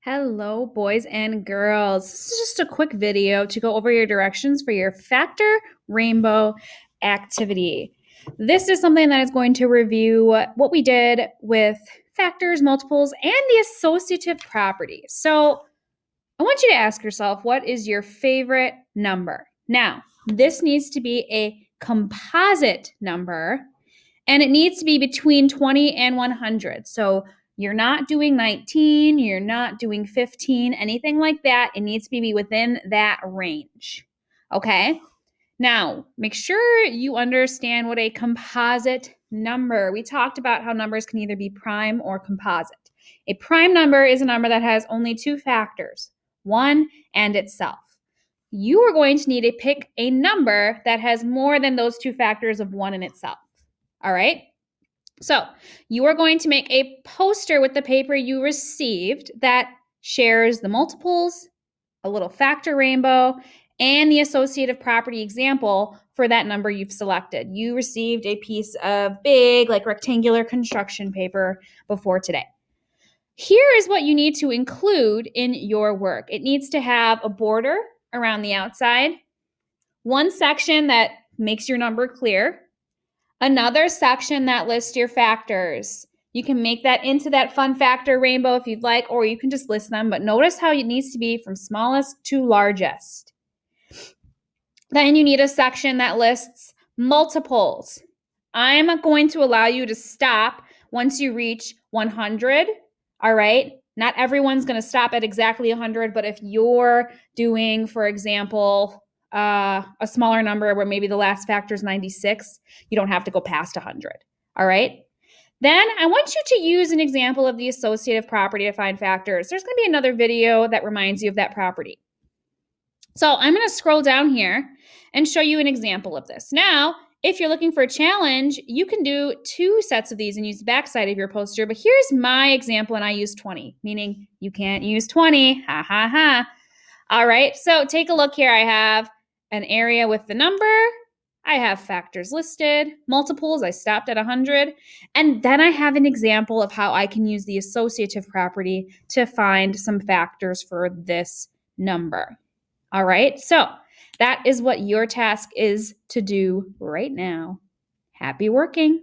Hello, boys and girls. This is just a quick video to go over your directions for your factor rainbow activity. This is something that is going to review what we did with factors, multiples, and the associative properties. So I want you to ask yourself, what is your favorite number? Now, this needs to be a composite number, and it needs to be between 20 and 100. So you're not doing 19, you're not doing 15, anything like that. It needs to be within that range. Okay? Now, make sure you understand what a composite number. We talked about how numbers can either be prime or composite. A prime number is a number that has only two factors, 1 and itself. You are going to need to pick a number that has more than those two factors of 1 and itself. All right? So you are going to make a poster with the paper you received that shares the multiples, a little factor rainbow, and the associative property example for that number you've selected. You received a piece of big, rectangular construction paper before today. Here is what you need to include in your work. It needs to have a border around the outside, one section that makes your number clear, another section that lists your factors. You can make that into that fun factor rainbow if you'd like, or you can just list them, but notice how it needs to be from smallest to largest. Then you need a section that lists multiples. I'm going to allow you to stop once you reach 100, all right? Not everyone's going to stop at exactly 100, but if you're doing, for example, a smaller number where maybe the last factor is 96, you don't have to go past 100, all right? Then I want you to use an example of the associative property to find factors. There's going to be another video that reminds you of that property. So I'm going to scroll down here and show you an example of this. Now, if you're looking for a challenge, you can do two sets of these and use the backside of your poster. But here's my example, and I use 20, meaning you can't use 20. Ha, ha, ha. All right, so take a look here. I have an area with the number. I have factors listed, multiples. I stopped at 100. And then I have an example of how I can use the associative property to find some factors for this number. All right, so that is what your task is to do right now. Happy working.